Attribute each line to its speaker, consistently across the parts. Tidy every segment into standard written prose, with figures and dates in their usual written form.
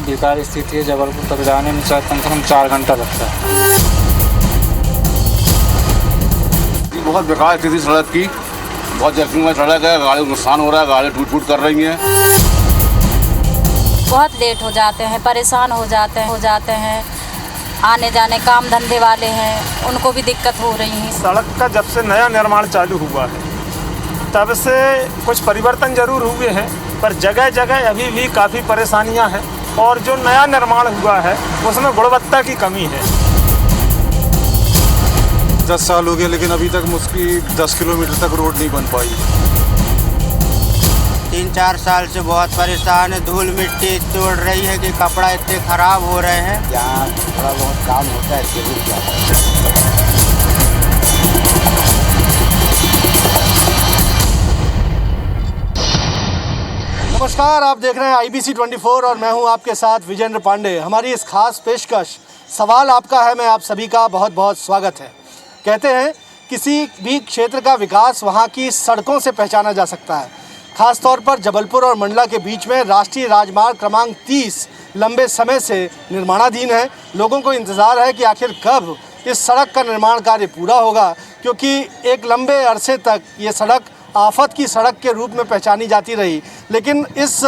Speaker 1: ही बेकार स्थिति है। जबलपुर तक जाने में कम से कम 4 घंटा लगता है।
Speaker 2: बहुत बेकार स्थिति सड़क की, बहुत जर्किंग में सड़क है, गाड़ी नुकसान हो रहा है, गाड़ी टूट फूट कर रही है।
Speaker 3: बहुत लेट हो जाते हैं, परेशान हो जाते हैं। आने जाने काम धंधे वाले हैं, उनको भी दिक्कत हो रही है।
Speaker 4: सड़क का जब से नया निर्माण चालू हुआ है तब से कुछ परिवर्तन जरूर हुए हैं, पर जगह जगह अभी भी काफ़ी परेशानियां हैं और जो नया निर्माण हुआ है उसमें गुणवत्ता की कमी है।
Speaker 5: 10 साल हो गए लेकिन अभी तक मुश्किल 10 किलोमीटर तक रोड नहीं बन पाई।
Speaker 6: 3-4 साल से बहुत परेशान है। धूल मिट्टी इतनी उड़ रही है कि कपड़ा इतने खराब हो रहे हैं।
Speaker 2: यहाँ थोड़ा बहुत काम होता है, जरूर जाता है।
Speaker 7: नमस्कार, आप देख रहे हैं IBC 24 और मैं हूं आपके साथ विजेंद्र पांडे। हमारी इस खास पेशकश सवाल आपका है में आप सभी का बहुत बहुत स्वागत है। कहते हैं किसी भी क्षेत्र का विकास वहां की सड़कों से पहचाना जा सकता है। खास तौर पर जबलपुर और मंडला के बीच में राष्ट्रीय राजमार्ग क्रमांक 30 लंबे समय से निर्माणाधीन है। लोगों को इंतज़ार है कि आखिर कब इस सड़क का निर्माण कार्य पूरा होगा, क्योंकि एक लंबे अरसे तक ये सड़क आफत की सड़क के रूप में पहचानी जाती रही, लेकिन इस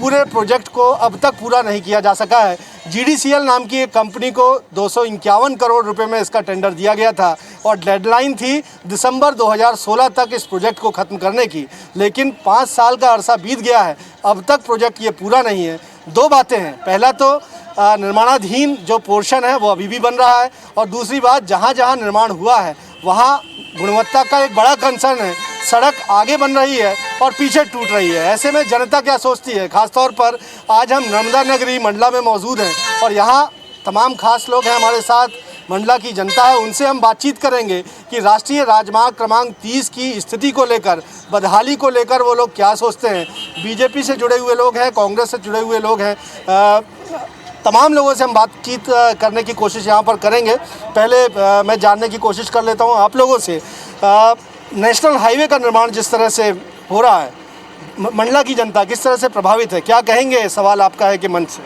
Speaker 7: पूरे प्रोजेक्ट को अब तक पूरा नहीं किया जा सका है। GDCL नाम की एक कंपनी को 251 करोड़ रुपए में इसका टेंडर दिया गया था और डेडलाइन थी दिसंबर 2016 तक इस प्रोजेक्ट को ख़त्म करने की, लेकिन 5 साल का अरसा बीत गया है, अब तक प्रोजेक्ट ये पूरा नहीं है। दो बातें हैं, पहला तो निर्माणाधीन जो पोर्शन है वो अभी भी बन रहा है, और दूसरी बात जहाँ जहाँ निर्माण हुआ है वहाँ गुणवत्ता का एक बड़ा कंसर्न है। सड़क आगे बन रही है और पीछे टूट रही है। ऐसे में जनता क्या सोचती है? खासतौर पर आज हम नर्मदा नगरी मंडला में मौजूद हैं और यहाँ तमाम खास लोग हैं हमारे साथ, मंडला की जनता है। उनसे हम बातचीत करेंगे कि राष्ट्रीय राजमार्ग क्रमांक 30 की स्थिति को लेकर, बदहाली को लेकर वो लोग क्या सोचते हैं। बीजेपी से जुड़े हुए लोग हैं, कांग्रेस से जुड़े हुए लोग हैं, तमाम लोगों से हम बातचीत करने की कोशिश यहाँ पर करेंगे। पहले मैं जानने की कोशिश कर लेता हूँ आप लोगों से, नेशनल हाईवे का निर्माण जिस तरह से हो रहा है, मंडला की जनता किस तरह से प्रभावित है? क्या कहेंगे? सवाल आपका है कि मन से।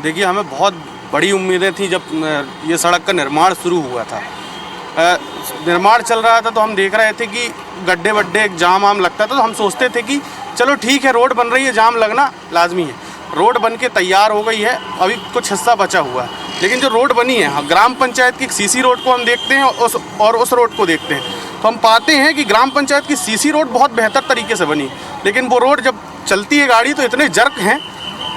Speaker 8: देखिए, हमें बहुत बड़ी उम्मीदें थी जब ये सड़क का निर्माण शुरू हुआ था। निर्माण चल रहा था तो हम देख रहे थे कि गड्ढे वड्ढे जाम आम लगता था, तो हम सोचते थे कि चलो ठीक है, रोड बन रही है, जाम लगना लाजमी है। रोड बन के तैयार हो गई है, अभी कुछ हिस्सा बचा हुआ है, लेकिन जो रोड बनी है ग्राम पंचायत की CC रोड को हम देखते हैं और उस रोड को देखते हैं तो हम पाते हैं कि ग्राम पंचायत की CC रोड बहुत बेहतर तरीके से बनी, लेकिन वो रोड जब चलती है गाड़ी तो इतने जर्क हैं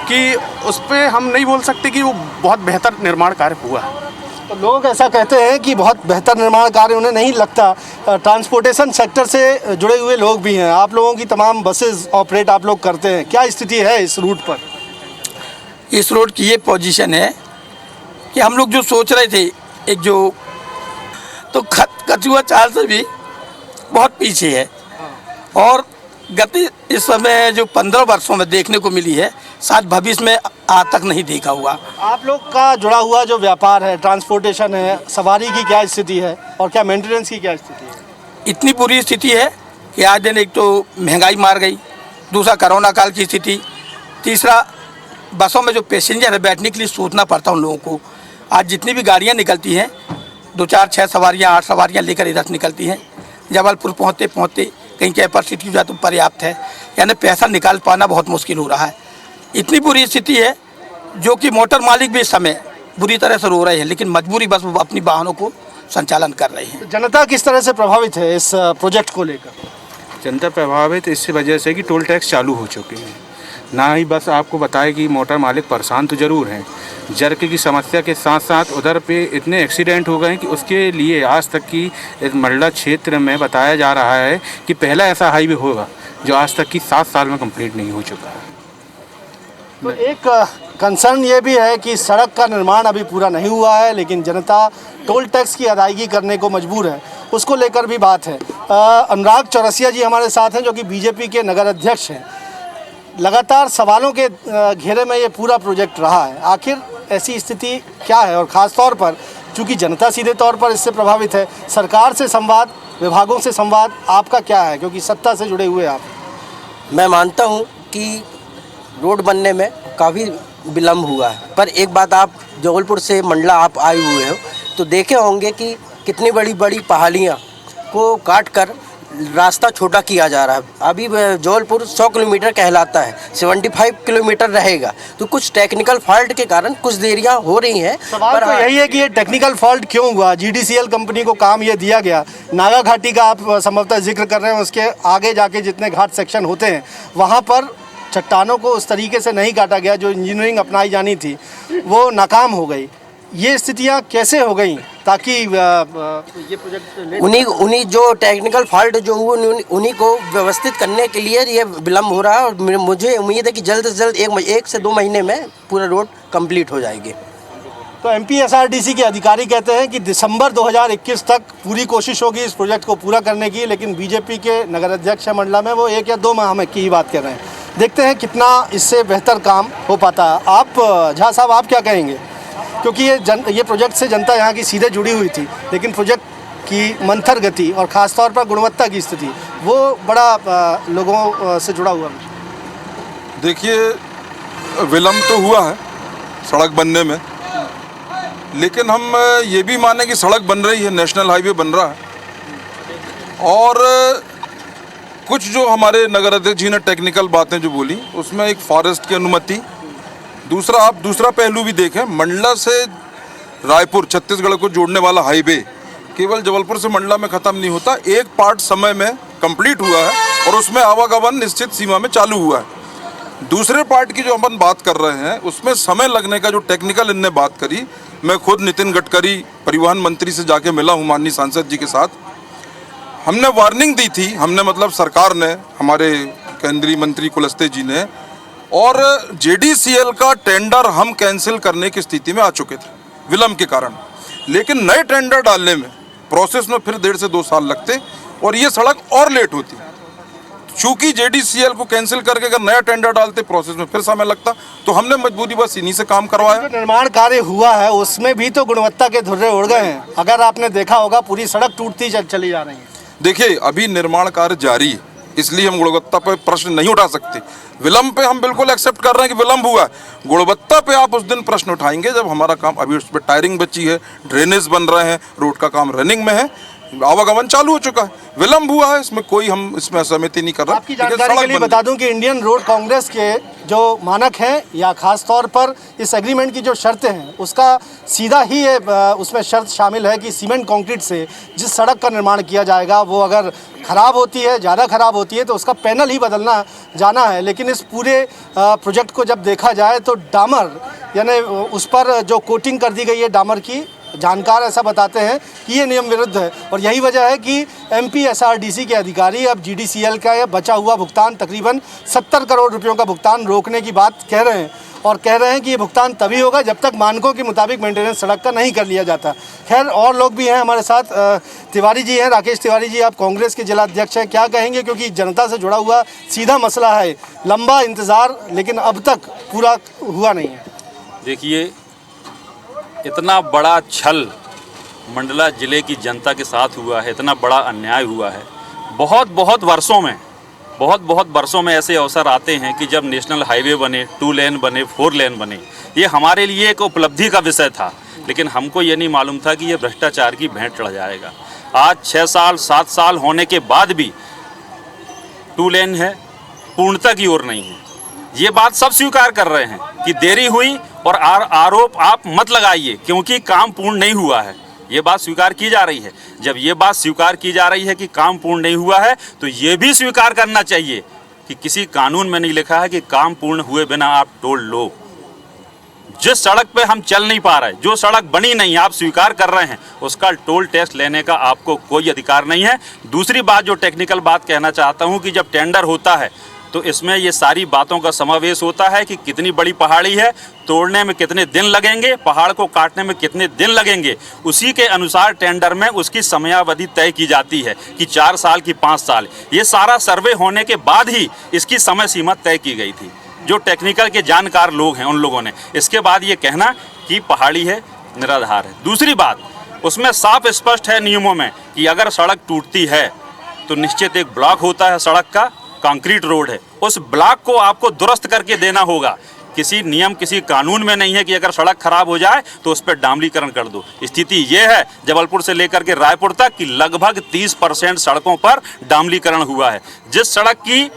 Speaker 8: कि उस पर हम नहीं बोल सकते कि वो बहुत बेहतर निर्माण कार्य हुआ है।
Speaker 7: तो लोग ऐसा कहते हैं कि बहुत बेहतर निर्माण कार्य उन्हें नहीं लगता। ट्रांसपोर्टेशन सेक्टर से जुड़े हुए लोग भी हैं, आप लोगों की तमाम बसेस ऑपरेट आप लोग करते हैं, क्या स्थिति है इस रूट पर?
Speaker 9: इस रोड की ये पोजीशन है कि हम लोग जो सोच रहे थे, एक जो तो कचुआ चाल से भी बहुत पीछे है, और गति इस समय जो 15 वर्षों में देखने को मिली है, शायद भविष्य में आज तक नहीं देखा हुआ। आप
Speaker 7: लोग का जुड़ा हुआ जो व्यापार है, ट्रांसपोर्टेशन है, सवारी की क्या स्थिति है और क्या मेंटेनेंस की क्या स्थिति है?
Speaker 9: इतनी बुरी स्थिति है कि आज दिन एक तो महंगाई मार गई, दूसरा कोरोना काल की स्थिति, तीसरा बसों में जो पैसेंजर है बैठने के लिए सोचना पड़ता है उन लोगों को। आज जितनी भी गाड़ियाँ निकलती हैं, 2, 4, 6 सवारियाँ, 8 सवारियाँ लेकर इधर निकलती हैं, जबलपुर पहुँचते पहुँचते कहीं कैपेसिटी जो है तो पर्याप्त है, यानी पैसा निकाल पाना बहुत मुश्किल हो रहा है। इतनी बुरी स्थिति है जो कि मोटर मालिक भी इस समय बुरी तरह से रो रहे हैं, लेकिन मजबूरी बस वो अपनी वाहनों को संचालन कर रहे हैं।
Speaker 7: जनता किस तरह से प्रभावित है इस प्रोजेक्ट को लेकर?
Speaker 1: जनता प्रभावित इस वजह से कि टोल टैक्स चालू हो चुके हैं। ना ही बस आपको बताए कि मोटर मालिक परेशान तो ज़रूर हैं, जर्क की समस्या के साथ साथ उधर पे इतने एक्सीडेंट हो गए कि उसके लिए आज तक की इस मंडला क्षेत्र में बताया जा रहा है कि पहला ऐसा हाईवे होगा जो आज तक की 7 साल में कंप्लीट नहीं हो चुका है।
Speaker 7: तो एक कंसर्न ये भी है कि सड़क का निर्माण अभी पूरा नहीं हुआ है, लेकिन जनता टोल टैक्स की अदायगी करने को मजबूर है, उसको लेकर भी बात है। अनुराग चौरसिया जी हमारे साथ हैं जो कि बीजेपी के नगर अध्यक्ष हैं। लगातार सवालों के घेरे में ये पूरा प्रोजेक्ट रहा है, आखिर ऐसी स्थिति क्या है? और ख़ास तौर पर चूँकि जनता सीधे तौर पर इससे प्रभावित है, सरकार से संवाद, विभागों से संवाद आपका क्या है, क्योंकि सत्ता से जुड़े हुए आप?
Speaker 10: मैं मानता हूँ कि रोड बनने में काफ़ी विलम्ब हुआ है। पर एक बात, आप जबलपुर से मंडला आप आए हुए हो तो देखे होंगे कि कितनी बड़ी बड़ी पहाड़ियाँ को काट कर रास्ता छोटा किया जा रहा है। अभी जबलपुर 100 किलोमीटर कहलाता है, 75 किलोमीटर रहेगा। तो कुछ टेक्निकल फॉल्ट के कारण कुछ देरियां हो रही हैं।
Speaker 7: सवाल तो यही है कि ये टेक्निकल फॉल्ट क्यों हुआ? जीडीसीएल कंपनी को काम ये दिया गया, नागा घाटी का आप संभवतः जिक्र कर रहे हैं, उसके आगे जाके जितने घाट सेक्शन होते हैं वहाँ पर चट्टानों को उस तरीके से नहीं काटा गया जो इंजीनियरिंग अपनाई जानी थी, वो नाकाम हो गई। ये स्थितियाँ कैसे हो गई ताकि ये प्रोजेक्ट
Speaker 10: उन्हीं जो टेक्निकल फॉल्ट जो हुए उन्हीं को व्यवस्थित करने के लिए ये विलम्ब हो रहा है। और मुझे उम्मीद है कि जल्द से जल्द 1 से 2 महीने में पूरा रोड कंप्लीट हो जाएगी।
Speaker 7: तो एमपीएसआरडीसी के अधिकारी कहते हैं कि दिसंबर 2021 तक पूरी कोशिश होगी इस प्रोजेक्ट को पूरा करने की, लेकिन बीजेपी के नगर अध्यक्ष मंडला में वो 1 या 2 माह में की ही बात कर रहे हैं। देखते हैं कितना इससे बेहतर काम हो पाता है। आप झा साहब, आप क्या कहेंगे? क्योंकि ये प्रोजेक्ट से जनता यहाँ की सीधे जुड़ी हुई थी, लेकिन प्रोजेक्ट की मंथर गति और ख़ासतौर पर गुणवत्ता की स्थिति वो बड़ा लोगों से जुड़ा हुआ है।
Speaker 5: देखिए, विलम्ब तो हुआ है सड़क बनने में, लेकिन हम ये भी माने कि सड़क बन रही है, नेशनल हाईवे बन रहा है। और कुछ जो हमारे नगर अध्यक्ष जी ने टेक्निकल बातें जो बोली, उसमें एक फॉरेस्ट की अनुमति, दूसरा आप दूसरा पहलू भी देखें, मंडला से रायपुर छत्तीसगढ़ को जोड़ने वाला हाईवे केवल जबलपुर से मंडला में ख़त्म नहीं होता, एक पार्ट समय में कंप्लीट हुआ है और उसमें आवागमन निश्चित सीमा में चालू हुआ है। दूसरे पार्ट की जो अपन बात कर रहे हैं उसमें समय लगने का जो टेक्निकल इनने बात करी, मैं खुद नितिन गडकरी परिवहन मंत्री से जाके मिला हूँ, माननीय सांसद जी के साथ। हमने वार्निंग दी थी, हमने मतलब सरकार ने, हमारे केंद्रीय मंत्री कुलस्ते जी ने, और जेडीसीएल का टेंडर हम कैंसिल करने की स्थिति में आ चुके थे विलम्ब के कारण। लेकिन नए टेंडर डालने में प्रोसेस में फिर 1.5 से 2 साल लगते और ये सड़क और लेट होती। चूंकि जेडीसीएल को कैंसिल करके अगर नया टेंडर डालते प्रोसेस में फिर समय लगता, तो हमने मजबूरी बस इन्हीं से काम करवाया।
Speaker 7: जो निर्माण कार्य हुआ है उसमें भी तो गुणवत्ता के धुर्रे उड़ गए हैं। अगर आपने देखा होगा पूरी सड़क टूटती चली जा रही है।
Speaker 5: देखिए, अभी निर्माण कार्य जारी है, इसलिए हम गुणवत्ता पर प्रश्न नहीं उठा सकते। विलम्ब पे हम बिल्कुल एक्सेप्ट कर रहे हैं कि विलम्ब हुआ है। गुणवत्ता पे आप उस दिन प्रश्न उठाएंगे जब हमारा काम, अभी उस पर टायरिंग बची है, ड्रेनेज बन रहे हैं, रोड का काम रनिंग में है, आवागमन चालू हो चुका है। विलम्ब हुआ है, इसमें कोई हम इसमें असहमति नहीं कर रहे।
Speaker 7: आपकी जानकारी के लिए बता दूं कि इंडियन रोड कांग्रेस के जो मानक हैं या खास तौर पर इस एग्रीमेंट की जो शर्तें हैं उसका सीधा ही उसमें शर्त शामिल है कि सीमेंट कंक्रीट से जिस सड़क का निर्माण किया जाएगा वो अगर ख़राब होती है, ज़्यादा ख़राब होती है तो उसका पैनल ही बदलना जाना है। लेकिन इस पूरे प्रोजेक्ट को जब देखा जाए तो डामर, यानी उस पर जो कोटिंग कर दी गई है डामर की, जानकार ऐसा बताते हैं कि ये नियम विरुद्ध है। और यही वजह है कि एमपीएसआरडीसी के अधिकारी अब जीडीसीएल का यह बचा हुआ भुगतान, तकरीबन 70 करोड़ रुपयों का भुगतान रोकने की बात कह रहे हैं। और कह रहे हैं कि ये भुगतान तभी होगा जब तक मानकों के मुताबिक मेंटेनेंस सड़क का नहीं कर लिया जाता। खैर, और लोग भी हैं हमारे साथ। तिवारी जी हैं, राकेश तिवारी जी, आप कांग्रेस के जिला अध्यक्ष हैं, क्या कहेंगे? क्योंकि जनता से जुड़ा हुआ सीधा मसला है, लंबा इंतज़ार, लेकिन अब तक पूरा हुआ नहीं है।
Speaker 11: देखिए, इतना बड़ा छल मंडला ज़िले की जनता के साथ हुआ है, इतना बड़ा अन्याय हुआ है। बहुत वर्षों में ऐसे अवसर आते हैं कि जब नेशनल हाईवे बने, 2 लेन बने, 4 लेन बने। ये हमारे लिए एक उपलब्धि का विषय था, लेकिन हमको ये नहीं मालूम था कि ये भ्रष्टाचार की भेंट चढ़ जाएगा। आज 6 साल 7 साल होने के बाद भी 2 लेन है, पूर्णता की ओर नहीं है। ये बात सब स्वीकार कर रहे हैं कि देरी हुई, और आरोप आप मत लगाइए क्योंकि काम पूर्ण नहीं हुआ है। ये बात स्वीकार की जा रही है। जब ये बात स्वीकार की जा रही है कि काम पूर्ण नहीं हुआ है, तो ये भी स्वीकार करना चाहिए कि किसी कानून में नहीं लिखा है कि काम पूर्ण हुए बिना आप टोल लो। जिस सड़क पे हम चल नहीं पा रहे, जो सड़क बनी नहीं, आप स्वीकार कर रहे हैं, उसका टोल टैक्स लेने का आपको कोई अधिकार नहीं है। दूसरी बात, जो टेक्निकल बात कहना चाहता हूँ कि जब टेंडर होता है तो इसमें ये सारी बातों का समावेश होता है कि कितनी बड़ी पहाड़ी है, तोड़ने में कितने दिन लगेंगे, पहाड़ को काटने में कितने दिन लगेंगे। उसी के अनुसार टेंडर में उसकी समयावधि तय की जाती है कि 4 साल की 5 साल। ये सारा सर्वे होने के बाद ही इसकी समय सीमा तय की गई थी। जो टेक्निकल के जानकार लोग हैं उन लोगों ने, इसके बाद ये कहना कि पहाड़ी है निराधार है। दूसरी बात, उसमें साफ स्पष्ट है नियमों में कि अगर सड़क टूटती है तो निश्चित एक ब्लॉक होता है सड़क का, कंक्रीट रोड है, उस ब्लॉक को आपको दुरुस्त करके देना होगा। किसी नियम किसी कानून में नहीं है कि अगर सड़क खराब हो जाए तो उस पर डामलीकरण कर दो। स्थिति ये है जबलपुर से लेकर के रायपुर तक कि लगभग 30% सड़कों पर डामलीकरण हुआ है। जिस सड़क की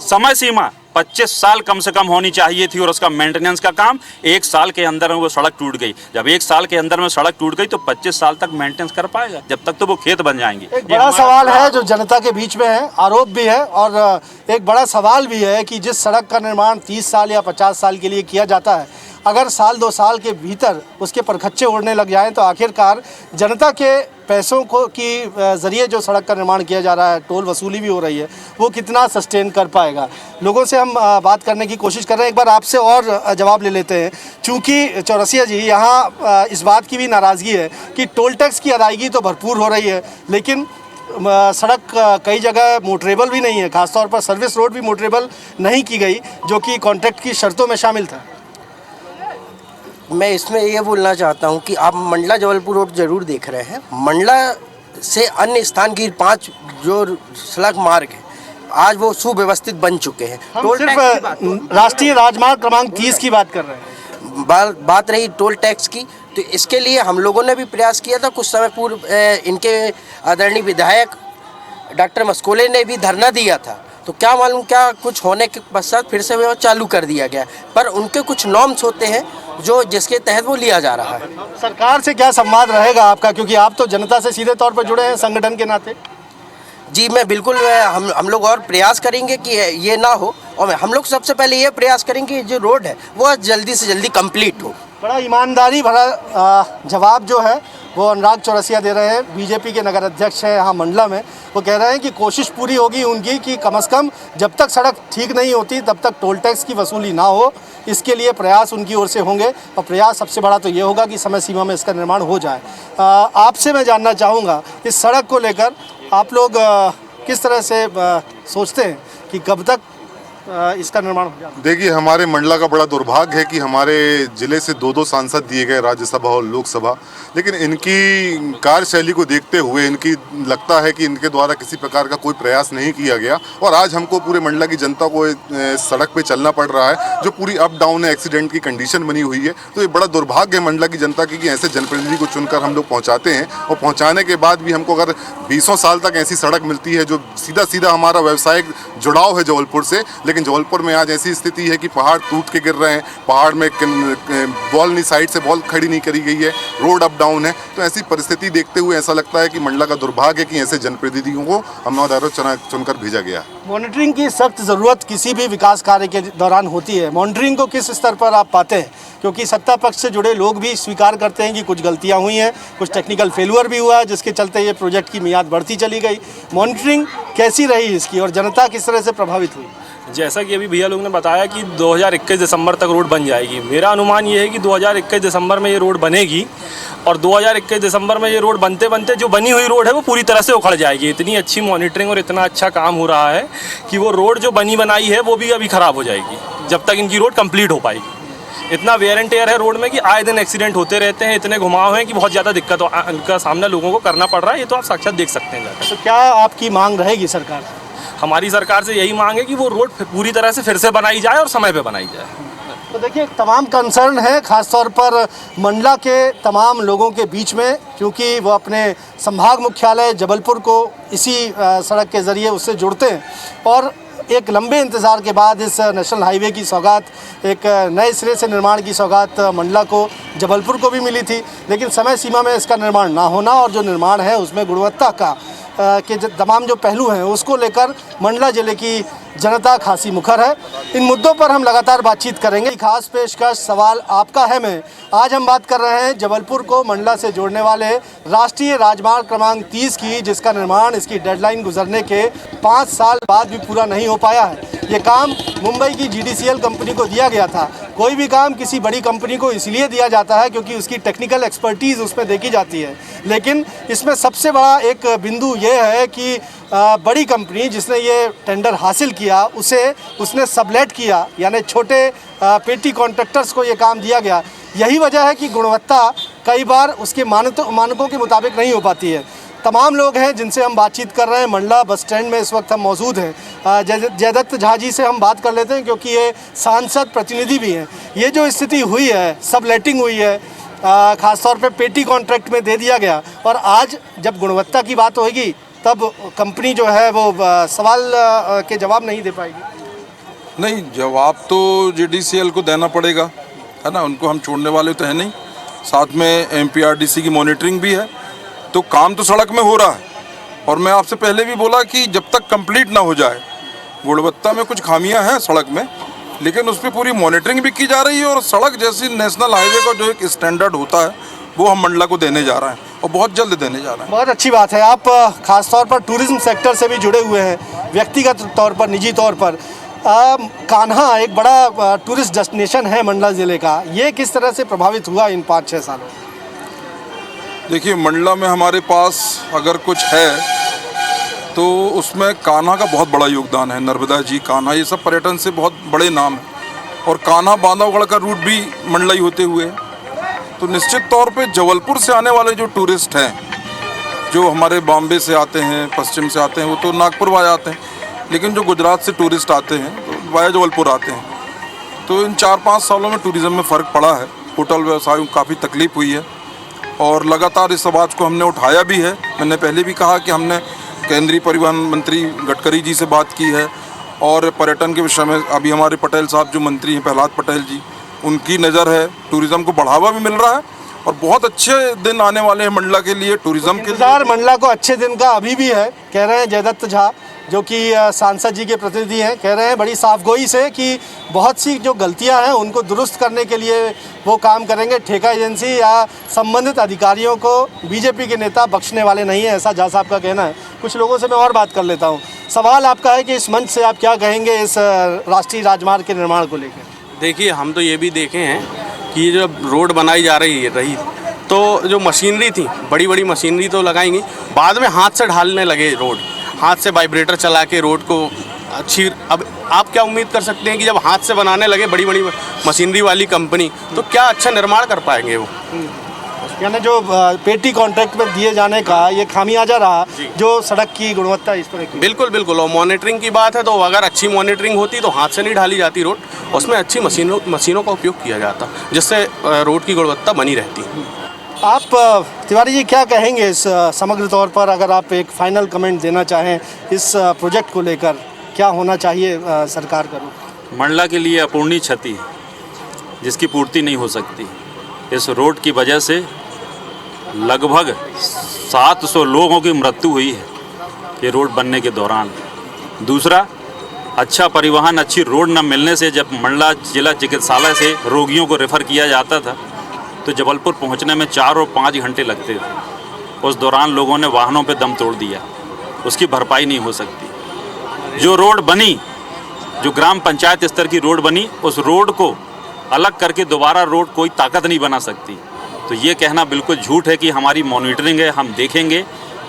Speaker 11: समय सीमा 25 साल कम से कम होनी चाहिए थी और उसका मेंटेनेंस का काम 1 साल के अंदर में वो सड़क टूट गई। जब 1 साल के अंदर में सड़क टूट गई तो 25 साल तक मेंटेनेंस कर पाएगा? जब तक तो वो खेत बन जाएंगे।
Speaker 7: एक बड़ा सवाल है जो जनता के बीच में है, आरोप भी है और एक बड़ा सवाल भी है कि जिस सड़क का निर्माण 30 साल या 50 साल के लिए किया जाता है, अगर साल 2 साल के भीतर उसके परखच्चे उड़ने लग जाएं तो आखिरकार जनता के पैसों को की ज़रिए जो सड़क का निर्माण किया जा रहा है, टोल वसूली भी हो रही है, वो कितना सस्टेन कर पाएगा। लोगों से हम बात करने की कोशिश कर रहे हैं। एक बार आपसे और जवाब ले लेते हैं, चूँकि चौरसिया जी यहाँ इस बात की भी नाराज़गी है कि टोल टैक्स की अदायगी तो भरपूर हो रही है, लेकिन सड़क कई जगह मोटरेबल भी नहीं है, खासतौर पर सर्विस रोड भी मोटरेबल नहीं की गई जो कि कॉन्ट्रैक्ट की शर्तों में शामिल था।
Speaker 10: मैं इसमें ये बोलना चाहता हूँ कि आप मंडला जबलपुर रोड जरूर देख रहे हैं। मंडला से अन्य स्थान की 5 जो सड़क मार्ग है आज वो सुव्यवस्थित बन चुके हैं।
Speaker 7: हम सिर्फ राष्ट्रीय राजमार्ग क्रमांक 30 की बात कर रहे हैं।
Speaker 10: बात रही टोल टैक्स की, तो इसके लिए हम लोगों ने भी प्रयास किया था। कुछ समय पूर्व इनके आदरणीय विधायक डॉक्टर मस्कोले ने भी धरना दिया था, तो क्या मालूम क्या कुछ होने के पश्चात फिर से वो चालू कर दिया गया, पर उनके कुछ नॉर्म्स होते हैं जो जिसके तहत वो लिया जा रहा है।
Speaker 7: सरकार से क्या संवाद रहेगा आपका, क्योंकि आप तो जनता से सीधे तौर पर जुड़े हैं संगठन के नाते?
Speaker 10: जी मैं बिल्कुल, हम लोग और प्रयास करेंगे कि ये ना हो, और हम लोग सबसे पहले ये प्रयास करेंगे कि जो रोड है वो जल्दी से जल्दी कंप्लीट हो।
Speaker 7: बड़ा ईमानदारी भरा जवाब जो है वो अनुराग चौरसिया दे रहे हैं, बीजेपी के नगर अध्यक्ष हैं यहाँ मंडला में। वो कह रहे हैं कि कोशिश पूरी होगी उनकी कि कम से कम जब तक सड़क ठीक नहीं होती तब तक टोल टैक्स की वसूली ना हो, इसके लिए प्रयास उनकी ओर से होंगे। और प्रयास सबसे बड़ा तो ये होगा कि समय सीमा में इसका निर्माण हो जाए। आपसे मैं जानना चाहूँगा इस सड़क को लेकर आप लोग किस तरह से सोचते हैं कि कब तक इसका निर्माण हो जाए?
Speaker 12: देखिए, हमारे मंडला का बड़ा दुर्भाग्य है कि हमारे ज़िले से 2 सांसद दिए गए राज्यसभा और लोकसभा, लेकिन इनकी कार्यशैली को देखते हुए इनकी लगता है कि इनके द्वारा किसी प्रकार का कोई प्रयास नहीं किया गया और आज हमको पूरे मंडला की जनता को सड़क पे चलना पड़ रहा है जो पूरी अप डाउन है, एक्सीडेंट की कंडीशन बनी हुई है। तो ये बड़ा दुर्भाग्य है मंडला की जनता की कि ऐसे जनप्रतिनिधि को चुनकर हम लोग पहुँचाते हैं और पहुँचाने के बाद भी हमको अगर 20 साल तक ऐसी सड़क मिलती है जो सीधा सीधा हमारा व्यावसायिक जुड़ाव है जबलपुर से, लेकिन जबलपुर में आज ऐसी स्थिति है कि पहाड़ टूट के गिर रहे हैं, पहाड़ में बॉल नहीं, साइड से बॉल खड़ी नहीं करी गई है, रोड अप डाउन है। तो ऐसी परिस्थिति देखते हुए ऐसा लगता है कि मंडला का दुर्भाग्य है कि ऐसे जनप्रतिनिधियों को हमने चुनकर भेजा गया।
Speaker 7: मॉनिटरिंग की सख्त ज़रूरत किसी भी विकास कार्य के दौरान होती है। मॉनिटरिंग को किस स्तर पर आप पाते हैं, क्योंकि सत्ता पक्ष से जुड़े लोग भी स्वीकार करते हैं कि कुछ गलतियां हुई हैं, कुछ टेक्निकल फेलियर भी हुआ है जिसके चलते ये प्रोजेक्ट की मियाद बढ़ती चली गई। मॉनिटरिंग कैसी रही इसकी और जनता किस तरह से प्रभावित हुई?
Speaker 13: जैसा कि अभी भैया लोग ने बताया कि 2021 दिसंबर तक रोड बन जाएगी। मेरा अनुमान ये है कि 2021 दिसंबर में ये रोड बनेगी और 2021 दिसंबर में ये रोड बनते बनते जो बनी हुई रोड है वो पूरी तरह से उखड़ जाएगी। इतनी अच्छी मॉनिटरिंग और इतना अच्छा काम हो रहा है कि वो रोड जो बनी बनाई है वो भी अभी ख़राब हो जाएगी जब तक इनकी रोड कंप्लीट हो पाएगी। इतना वेयर एंड टेयर है रोड में कि आए दिन एक्सीडेंट होते रहते हैं, इतने घुमाव हैं कि बहुत ज़्यादा दिक्कत का सामना लोगों को करना पड़ रहा है। ये तो आप साक्षात देख सकते हैं।
Speaker 7: तो क्या आपकी मांग रहेगी सरकार से?
Speaker 13: हमारी सरकार से यही मांग है कि वो रोड पूरी तरह से फिर से बनाई जाए और समय पे बनाई जाए।
Speaker 7: तो देखिए, तमाम कंसर्न है खासतौर पर मंडला के तमाम लोगों के बीच में, क्योंकि वो अपने संभाग मुख्यालय जबलपुर को इसी सड़क के ज़रिए उससे जुड़ते हैं और एक लंबे इंतज़ार के बाद इस नेशनल हाईवे की सौगात, एक नए सिरे से निर्माण की सौगात मंडला को, जबलपुर को भी मिली थी। लेकिन समय सीमा में इसका निर्माण ना होना और जो निर्माण है उसमें गुणवत्ता का के तमाम जो पहलू हैं उसको लेकर मंडला ज़िले की जनता खासी मुखर है। इन मुद्दों पर हम लगातार बातचीत करेंगे। खास पेशकश सवाल आपका है मैं। आज हम बात कर रहे हैं जबलपुर को मंडला से जोड़ने वाले राष्ट्रीय राजमार्ग क्रमांक 30 की, जिसका निर्माण इसकी डेडलाइन गुजरने के 5 साल बाद भी पूरा नहीं हो पाया है। ये काम मुंबई की GDCL कंपनी को दिया गया था। कोई भी काम किसी बड़ी कंपनी को इसलिए दिया जाता है क्योंकि उसकी टेक्निकल एक्सपर्टीज़ उसमें देखी जाती है। लेकिन इसमें सबसे बड़ा एक बिंदु ये है कि बड़ी कंपनी जिसने ये टेंडर हासिल किया उसने सबलेट किया, यानी छोटे पेटी कॉन्ट्रैक्टर्स को ये काम दिया गया। यही वजह है कि गुणवत्ता कई बार उसके मानकों के मुताबिक नहीं हो पाती है। तमाम लोग हैं जिनसे हम बातचीत कर रहे हैं। मंडला बस स्टैंड में इस वक्त हम मौजूद हैं। जयदत्त झा जी से हम बात कर लेते हैं, क्योंकि ये सांसद प्रतिनिधि भी हैं। ये जो स्थिति हुई है, सब लेटिंग हुई है, ख़ासतौर पे पेटी कॉन्ट्रैक्ट में दे दिया गया, और आज जब गुणवत्ता की बात होगी तब कंपनी जो है वो सवाल के जवाब नहीं दे पाएगी।
Speaker 5: नहीं, जवाब तो JDCL को देना पड़ेगा, है ना, उनको हम छोड़ने वाले तो है नहीं। साथ में MPRDC की मॉनिटरिंग भी है, तो काम तो सड़क में हो रहा है। और मैं आपसे पहले भी बोला कि जब तक कंप्लीट ना हो जाए, गुणवत्ता में कुछ खामियां हैं सड़क में, लेकिन उस पर पूरी मॉनिटरिंग भी की जा रही है। और सड़क जैसी नेशनल हाईवे का जो एक स्टैंडर्ड होता है वो हम मंडला को देने जा रहे हैं, और बहुत जल्द देने जा रहे हैं।
Speaker 7: बहुत अच्छी बात है। आप खासतौर पर टूरिज्म सेक्टर से भी जुड़े हुए हैं, व्यक्तिगत तौर पर, निजी तौर पर। कान्हा एक बड़ा टूरिस्ट डेस्टिनेशन है मंडला ज़िले का, ये किस तरह से प्रभावित हुआ इन 5-6 सालों?
Speaker 5: देखिए, मंडला में हमारे पास अगर कुछ है तो उसमें कान्हा का बहुत बड़ा योगदान है। नर्मदा जी, कान्हा, ये सब पर्यटन से बहुत बड़े नाम हैं। और कान्हा बांधवगढ़ का रूट भी मंडला ही होते हुए, तो निश्चित तौर पे जबलपुर से आने वाले जो टूरिस्ट हैं, जो हमारे बॉम्बे से आते हैं, पश्चिम से आते हैं, वो तो नागपुर वाया आते हैं, लेकिन जो गुजरात से टूरिस्ट आते हैं तो वाया जबलपुर आते हैं। तो इन 4-5 सालों में टूरिज़्म में फ़र्क पड़ा है, होटल व्यवसाय को काफ़ी तकलीफ हुई है, और लगातार इस आवाज़ को हमने उठाया भी है। मैंने पहले भी कहा कि हमने केंद्रीय परिवहन मंत्री गडकरी जी से बात की है, और पर्यटन के विषय में अभी हमारे पटेल साहब जो मंत्री हैं, प्रहलाद पटेल जी, उनकी नज़र है। टूरिज़्म को बढ़ावा भी मिल रहा है, और बहुत अच्छे दिन आने वाले हैं मंडला के लिए, टूरिज़्म के लिए।
Speaker 7: मंडला को अच्छे दिन का अभी भी है, कह रहे हैं जयदत्त झा, जो कि सांसद जी के प्रतिनिधि हैं, कह रहे हैं बड़ी साफगोई से कि बहुत सी जो गलतियां हैं उनको दुरुस्त करने के लिए वो काम करेंगे। ठेका एजेंसी या संबंधित अधिकारियों को बीजेपी के नेता बख्शने वाले नहीं है, ऐसा झा साहब का कहना है। कुछ लोगों से मैं और बात कर लेता हूँ। सवाल आपका है कि इस मंच से आप क्या कहेंगे इस राष्ट्रीय राजमार्ग के निर्माण को लेकर?
Speaker 8: देखिए, हम तो ये भी देखे हैं कि ये जो रोड बनाई जा रही तो जो मशीनरी थी, बड़ी बड़ी मशीनरी तो लगाएंगी, बाद में हाथ से ढालने लगे रोड, हाथ से वाइब्रेटर चला के रोड को अच्छी। अब आप क्या उम्मीद कर सकते हैं कि जब हाथ से बनाने लगे बड़ी बड़ी मशीनरी वाली कंपनी, तो क्या अच्छा निर्माण कर पाएंगे वो?
Speaker 7: यानी जो पेटी कॉन्ट्रैक्ट में दिए जाने का ये खामियाजा रहा, जो सड़क की गुणवत्ता इस तरह की।
Speaker 8: बिल्कुल बिल्कुल। और मॉनिटरिंग की बात है तो अगर अच्छी मॉनिटरिंग होती तो हाथ से नहीं ढाली जाती रोड, उसमें अच्छी मशीनों का उपयोग किया जाता, जिससे रोड की गुणवत्ता बनी रहती।
Speaker 7: आप तिवारी जी क्या कहेंगे इस समग्र तौर पर, अगर आप एक फाइनल कमेंट देना चाहें इस प्रोजेक्ट को लेकर, क्या होना चाहिए सरकार का रुख?
Speaker 11: मंडला के लिए अपूर्णीय क्षति है, जिसकी पूर्ति नहीं हो सकती। इस रोड की वजह से लगभग 700 लोगों की मृत्यु हुई है ये रोड बनने के दौरान। दूसरा, अच्छा परिवहन, अच्छी रोड न मिलने से जब मंडला जिला चिकित्सालय से रोगियों को रेफ़र किया जाता था तो जबलपुर पहुंचने में 4 और 5 घंटे लगते थे। उस दौरान लोगों ने वाहनों पे दम तोड़ दिया, उसकी भरपाई नहीं हो सकती। जो रोड बनी, जो ग्राम पंचायत स्तर की रोड बनी, उस रोड को अलग करके दोबारा रोड कोई ताकत नहीं बना सकती। तो ये कहना बिल्कुल झूठ है कि हमारी मॉनिटरिंग है, हम देखेंगे।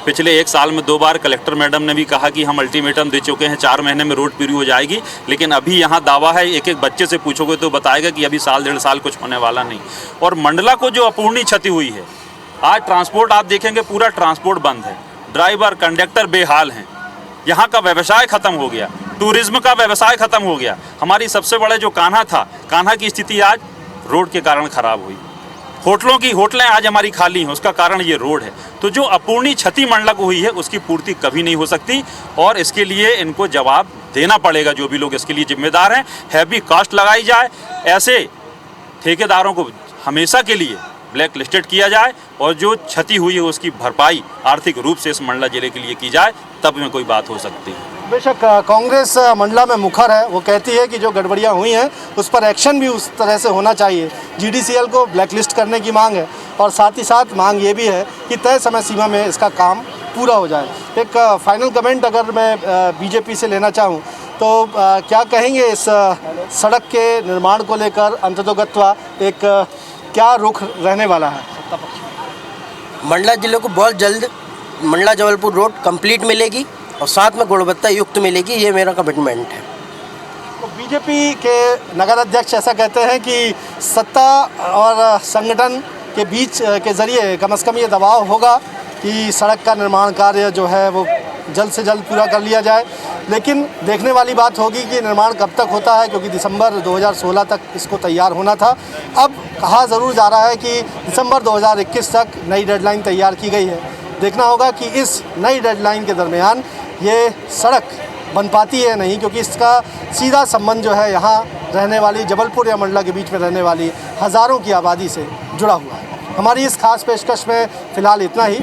Speaker 11: पिछले 1 साल में 2 बार कलेक्टर मैडम ने भी कहा कि हम अल्टीमेटम दे चुके हैं, 4 महीने में रोड पूरी हो जाएगी, लेकिन अभी यहाँ दावा है, एक एक बच्चे से पूछोगे तो बताएगा कि अभी 1-1.5 साल कुछ होने वाला नहीं। और मंडला को जो अपूर्णीय क्षति हुई है, आज ट्रांसपोर्ट आप देखेंगे पूरा ट्रांसपोर्ट बंद है, ड्राइवर कंडक्टर बेहाल हैं, यहाँ का व्यवसाय ख़त्म हो गया, टूरिज्म का व्यवसाय ख़त्म हो गया। हमारी सबसे बड़े जो कान्हा था, कान्हा की स्थिति आज रोड के कारण ख़राब हुई। होटलें आज हमारी खाली हैं, उसका कारण ये रोड है। तो जो अपूर्णीय क्षति मंडला को हुई है उसकी पूर्ति कभी नहीं हो सकती, और इसके लिए इनको जवाब देना पड़ेगा। जो भी लोग इसके लिए जिम्मेदार हैं, हैवी कॉस्ट लगाई जाए, ऐसे ठेकेदारों को हमेशा के लिए ब्लैक लिस्टेड किया जाए, और जो क्षति हुई है उसकी भरपाई आर्थिक रूप से इस मंडला जिले के लिए की जाए, तब में कोई बात हो सकती है।
Speaker 7: बेशक कांग्रेस मंडला में मुखर है, वो कहती है कि जो गड़बड़ियाँ हुई हैं उस पर एक्शन भी उस तरह से होना चाहिए। जीडीसीएल को ब्लैकलिस्ट करने की मांग है, और साथ ही साथ मांग ये भी है कि तय समय सीमा में इसका काम पूरा हो जाए। एक फाइनल कमेंट अगर मैं बीजेपी से लेना चाहूँ तो क्या कहेंगे इस सड़क के निर्माण को लेकर? अंततोगत्वा एक क्या रुख रहने वाला है सत्ता पक्ष?
Speaker 10: मंडला जिले को बहुत जल्द मंडला जबलपुर रोड कंप्लीट मिलेगी और साथ में गुणवत्ता युक्त मिलेगी, ये मेरा कमिटमेंट है।
Speaker 7: तो बीजेपी के नगर अध्यक्ष ऐसा कहते हैं कि सत्ता और संगठन के बीच के ज़रिए कम से कम ये दबाव होगा कि सड़क का निर्माण कार्य जो है वो जल्द से जल्द पूरा कर लिया जाए। लेकिन देखने वाली बात होगी कि निर्माण कब तक होता है, क्योंकि दिसंबर 2016 तक इसको तैयार होना था। अब कहा ज़रूर जा रहा है कि दिसंबर 2021 तक नई डेडलाइन तैयार की गई है। देखना होगा कि इस नई डेडलाइन के दरमियान ये सड़क बन पाती है नहीं, क्योंकि इसका सीधा संबंध जो है यहाँ रहने वाली जबलपुर या मंडला के बीच में रहने वाली हज़ारों की आबादी से जुड़ा हुआ है। हमारी इस खास पेशकश में फ़िलहाल इतना ही।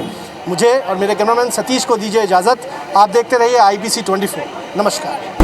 Speaker 7: मुझे और मेरे कैमरामैन सतीश को दीजिए इजाज़त। आप देखते रहिए IBC 24। नमस्कार।